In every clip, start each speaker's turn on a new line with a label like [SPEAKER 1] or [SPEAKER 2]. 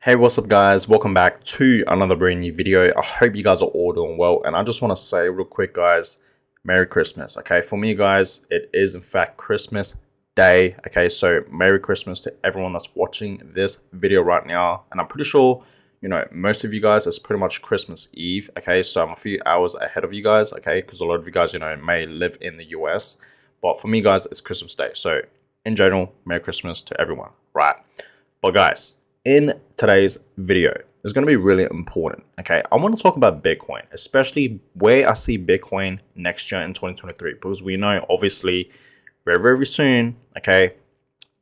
[SPEAKER 1] Hey, what's up guys? Welcome back to another brand new video. I hope you guys are all doing well, and I just want to say real quick guys, Merry Christmas. Okay, for me guys, it is in fact Christmas Day. Okay, so Merry Christmas to everyone that's watching this video right now, and I'm pretty sure most of you guys it's pretty much Christmas Eve. Okay, so I'm a few hours ahead of you guys. Okay, because a lot of you guys may live in the US, but for me guys, it's Christmas Day. So in general, Merry Christmas to everyone, right? But guys, in today's video, it's going to be really important. Okay, I want to talk about Bitcoin, especially where I see Bitcoin next year in 2023, because we know obviously very soon, okay,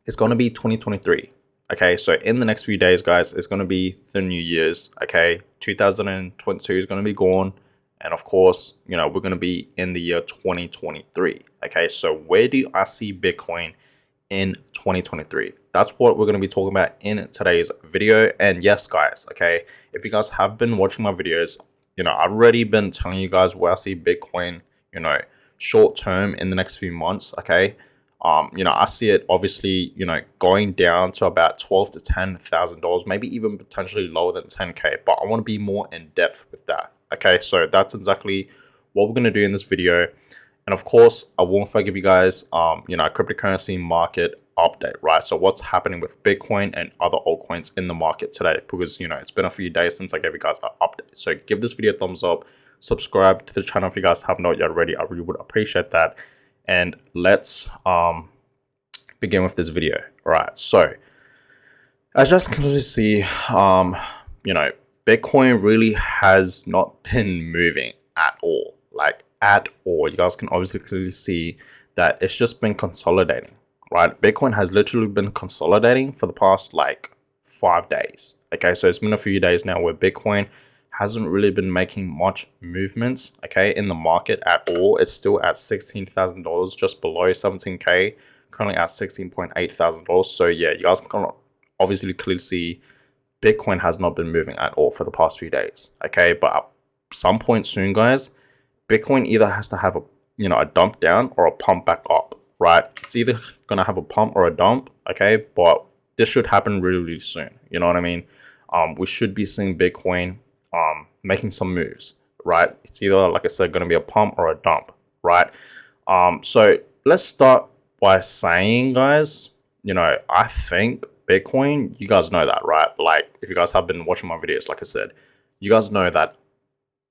[SPEAKER 1] it's going to be 2023. Okay, so in the next few days, guys, it's going to be the New Year's. Okay, 2022 is going to be gone, and of course, we're going to be in the year 2023. Okay, so where do I see Bitcoin in 2023? That's what we're going to be talking about in today's video. And yes guys, okay, if you guys have been watching my videos, I've already been telling you guys where I see Bitcoin short term in the next few months. Okay, I see it obviously going down to about 12 to 10,000 dollars, maybe even potentially lower than 10k, but I want to be more in depth with that. Okay, so that's exactly what we're going to do in this video. And of course, I won't forgive you guys, a cryptocurrency market update, right? So what's happening with Bitcoin and other altcoins in the market today? Because, it's been a few days since I gave you guys an update. So give this video a thumbs up, subscribe to the channel if you guys have not yet already. I really would appreciate that. And let's begin with this video. All right. So as you guys can clearly see, Bitcoin really has not been moving at all. Like at all. You guys can obviously clearly see that it's just been consolidating, right? Bitcoin has literally been consolidating for the past like 5 days. Okay, so it's been a few days now where Bitcoin hasn't really been making much movements, okay, in the market at all. It's still at $16,000, just below 17k, currently at $16,800. So yeah, you guys can obviously clearly see Bitcoin has not been moving at all for the past few days. Okay, but at some point soon, guys, Bitcoin either has to have a dump down or a pump back up, right? It's either gonna have a pump or a dump, okay? But this should happen really soon. You know what I mean? We should be seeing Bitcoin making some moves, right? It's either, like I said, gonna be a pump or a dump, right? So let's start by saying, guys, I think Bitcoin, you guys know that, right? Like if you guys have been watching my videos, like I said, you guys know that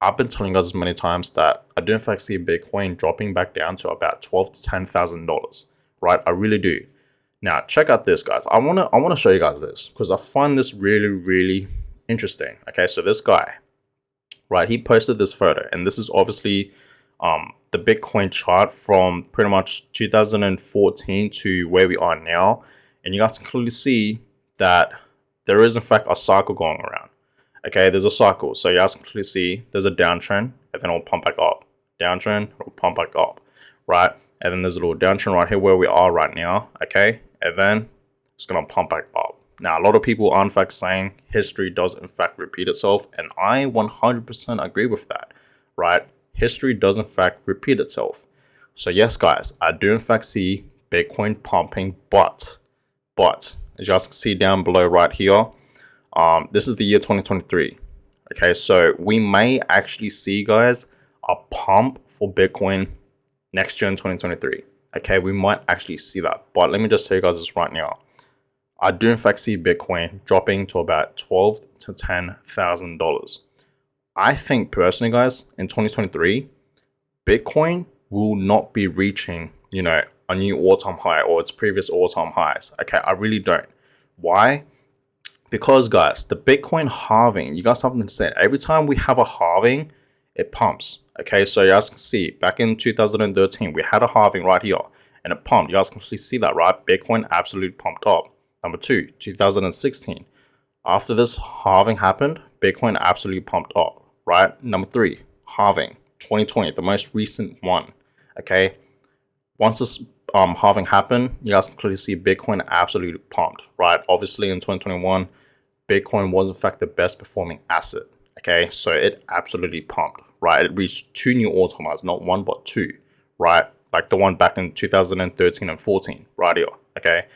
[SPEAKER 1] I've been telling you guys many times that I do in fact see Bitcoin dropping back down to about $12,000 to $10,000, right? I really do. Now check out this, guys. I wanna show you guys this because I find this really interesting. Okay, so this guy, right? He posted this photo, and this is obviously the Bitcoin chart from pretty much 2014 to where we are now, and you guys can clearly see that there is in fact a cycle going around. Okay, there's a cycle. So you guys can clearly see there's a downtrend, and then it'll pump back up. Downtrend, it'll pump back up, right? And then there's a little downtrend right here where we are right now, okay? And then it's gonna pump back up. Now, a lot of people are in fact saying history does in fact repeat itself, and I 100% agree with that, right? History does in fact repeat itself. So yes, guys, I do in fact see Bitcoin pumping, but as you guys can see down below right here, this is the year 2023. Okay, so we may actually see, guys, a pump for Bitcoin next year in 2023. Okay, we might actually see that. But let me just tell you guys this right now. I do in fact see Bitcoin dropping to about $12,000 to $10,000. I think personally, guys, in 2023, Bitcoin will not be reaching, a new all-time high or its previous all-time highs. Okay, I really don't. Why? Because guys, the Bitcoin halving, you guys have to understand, every time we have a halving, it pumps. Okay, so you guys can see back in 2013, we had a halving right here and it pumped. You guys can see that, right? Bitcoin absolutely pumped up. Number two, 2016. After this halving happened, Bitcoin absolutely pumped up, right? Number three, halving, 2020, the most recent one. Okay, once this halving happened, you guys can clearly see Bitcoin absolutely pumped, right? Obviously in 2021, Bitcoin was in fact the best performing asset. Okay, so it absolutely pumped, right? It reached 2 new all-time highs, not 1 but 2, right? Like the one back in 2013 and 14, right here. Okay,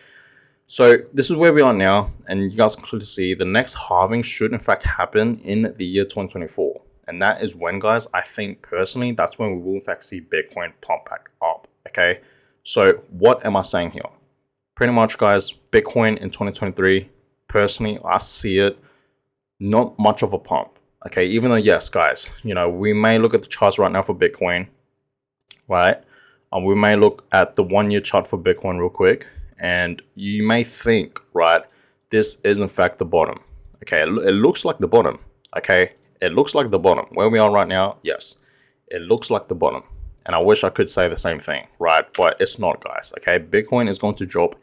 [SPEAKER 1] So this is where we are now, and you guys can clearly see the next halving should in fact happen in the year 2024. And that is when, guys, I think personally, that's when we will in fact see Bitcoin pump back up, okay? So what am I saying here? Pretty much, guys, Bitcoin in 2023, personally, I see it not much of a pump, okay? Even though, yes, guys, we may look at the charts right now for Bitcoin, right? We may look at the 1 year chart for Bitcoin real quick, and you may think, right, this is in fact the bottom. Okay, it looks like the bottom. Okay, it looks like the bottom. Where we are right now, yes, it looks like the bottom. And I wish I could say the same thing, right? But it's not, guys. Okay, Bitcoin is going to drop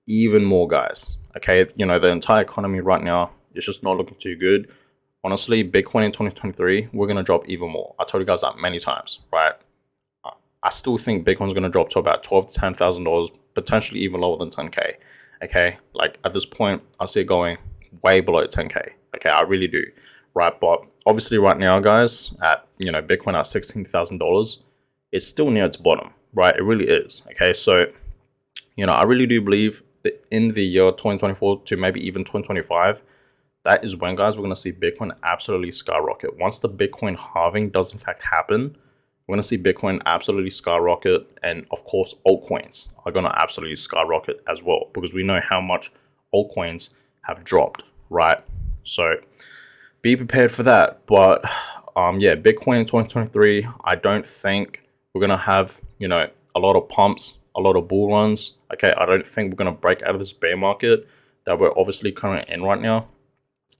[SPEAKER 1] even more, guys. Okay, the entire economy right now is just not looking too good. Honestly, Bitcoin in 2023, we're going to drop even more. I told you guys that many times, right? I still think Bitcoin's going to drop to about $12,000 to $10,000, potentially even lower than 10K. Okay, like at this point, I see it going way below 10K. Okay, I really do, right? But obviously, right now, guys, at Bitcoin at $16,000, it's still near its bottom, right? It really is. Okay, so I really do believe that in the year 2024 to maybe even 2025, that is when, guys, we're going to see Bitcoin absolutely skyrocket. Once the Bitcoin halving does in fact happen, we're going to see Bitcoin absolutely skyrocket. And of course, altcoins are going to absolutely skyrocket as well, because we know how much altcoins have dropped, right? So be prepared for that. But yeah, Bitcoin in 2023, I don't think we're going to have, a lot of pumps, a lot of bull runs. Okay, I don't think we're going to break out of this bear market that we're obviously currently in right now.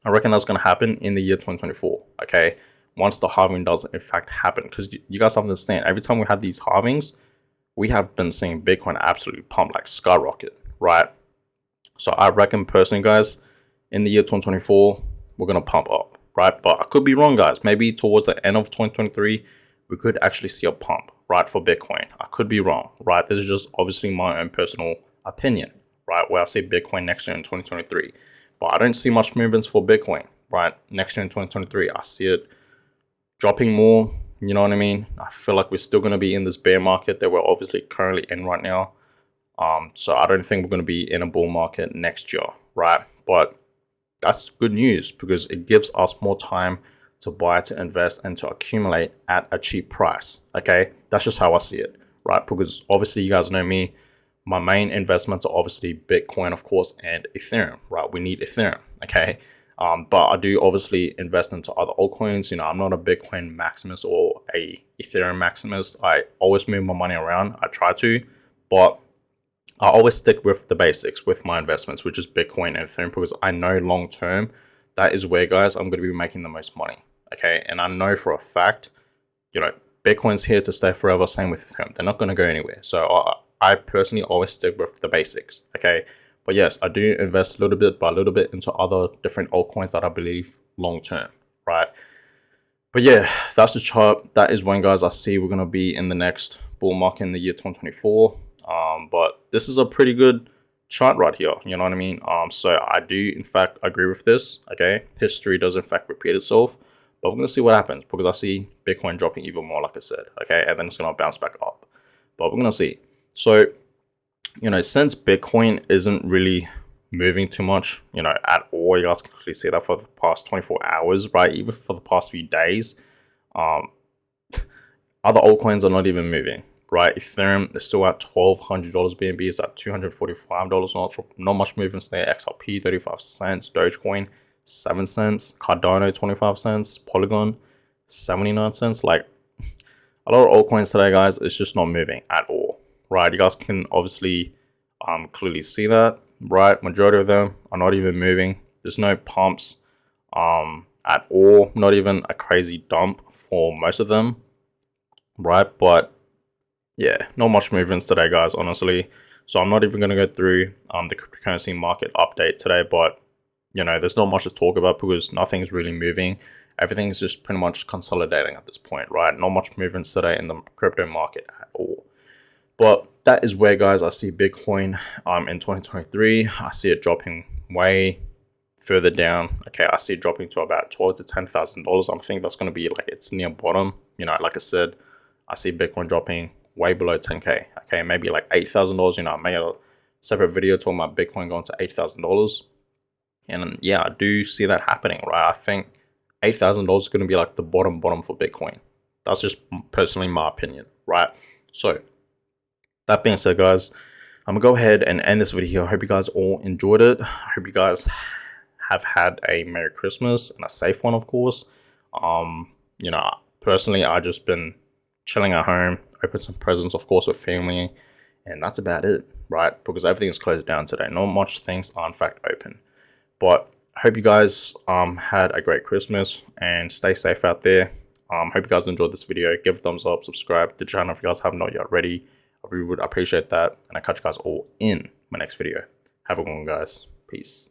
[SPEAKER 1] I reckon that's going to happen in the year 2024, okay? Once the halving does in fact happen. Because you guys have to understand, every time we have these halvings, we have been seeing Bitcoin absolutely pump like skyrocket, right? So I reckon personally, guys, in the year 2024, we're going to pump up, right? But I could be wrong, guys. Maybe towards the end of 2023, we could actually see a pump, right, for Bitcoin. I could be wrong, right? This is just obviously my own personal opinion, right, where I see Bitcoin next year in 2023. But I don't see much movements for Bitcoin, right? Next year in 2023, I see it dropping more. You know what I mean? I feel like we're still going to be in this bear market that we're obviously currently in right now. So I don't think we're going to be in a bull market next year, right? But that's good news because it gives us more time to buy, to invest, and to accumulate at a cheap price. Okay, that's just how I see it, right? Because obviously, you guys know me. My main investments are obviously Bitcoin, of course, and Ethereum, right? We need Ethereum, okay? But I do obviously invest into other altcoins. I'm not a Bitcoin maximus or a Ethereum maximus. I always move my money around. I try to, but I always stick with the basics with my investments, which is Bitcoin and Ethereum, because I know long term that is where, guys, I'm going to be making the most money, okay? And I know for a fact, Bitcoin's here to stay forever. Same with Ethereum. They're not going to go anywhere. So I personally always stick with the basics, okay? But yes, I do invest a little bit by little bit into other different altcoins that I believe long term, right? But yeah, that's the chart. That is when, guys, I see we're going to be in the next bull market in the year 2024. But this is a pretty good chart right here. You know what I mean? So I do, in fact, agree with this, okay? History does, in fact, repeat itself. But we're going to see what happens because I see Bitcoin dropping even more, like I said, okay? And then it's going to bounce back up. But we're going to see. So, since Bitcoin isn't really moving too much, at all, you guys can clearly see that for the past 24 hours, right? Even for the past few days, other altcoins are not even moving, right? Ethereum is still at $1,200. BNB is at $245. Not much movements there. XRP, 35 cents. Dogecoin, 7 cents. Cardano, 25 cents. Polygon, 79 cents. Like, a lot of altcoins today, guys, it's just not moving at all, right? You guys can obviously clearly see that, right? Majority of them are not even moving. There's no pumps at all. Not even a crazy dump for most of them, right? But yeah, not much movements today, guys, honestly. So I'm not even going to go through the cryptocurrency market update today, but there's not much to talk about because nothing's really moving. Everything's just pretty much consolidating at this point, right? Not much movements today in the crypto market at all. But that is where, guys, I see Bitcoin in 2023. I see it dropping way further down. Okay, I see it dropping to about $12,000 to $10,000. I think that's going to be like its near bottom. Like I said, I see Bitcoin dropping way below 10K. Okay, maybe like $8,000. separate video talking about Bitcoin going to $8,000. And yeah, I do see that happening, right? I think $8,000 is going to be like the bottom for Bitcoin. That's just personally my opinion, right? So that being said, guys, I'm gonna go ahead and end this video. I hope you guys all enjoyed it. I hope you guys have had a Merry Christmas and a safe one, of course. You know, personally, I just been chilling at home, opened some presents, of course, with family, and that's about it, right? Because everything's closed down today. Not much things are in fact open. But I hope you guys had a great Christmas and stay safe out there. Hope you guys enjoyed this video. Give a thumbs up, subscribe to the channel if you guys have not yet already. I really would appreciate that. And I'll catch you guys all in my next video. Have a good one, guys. Peace.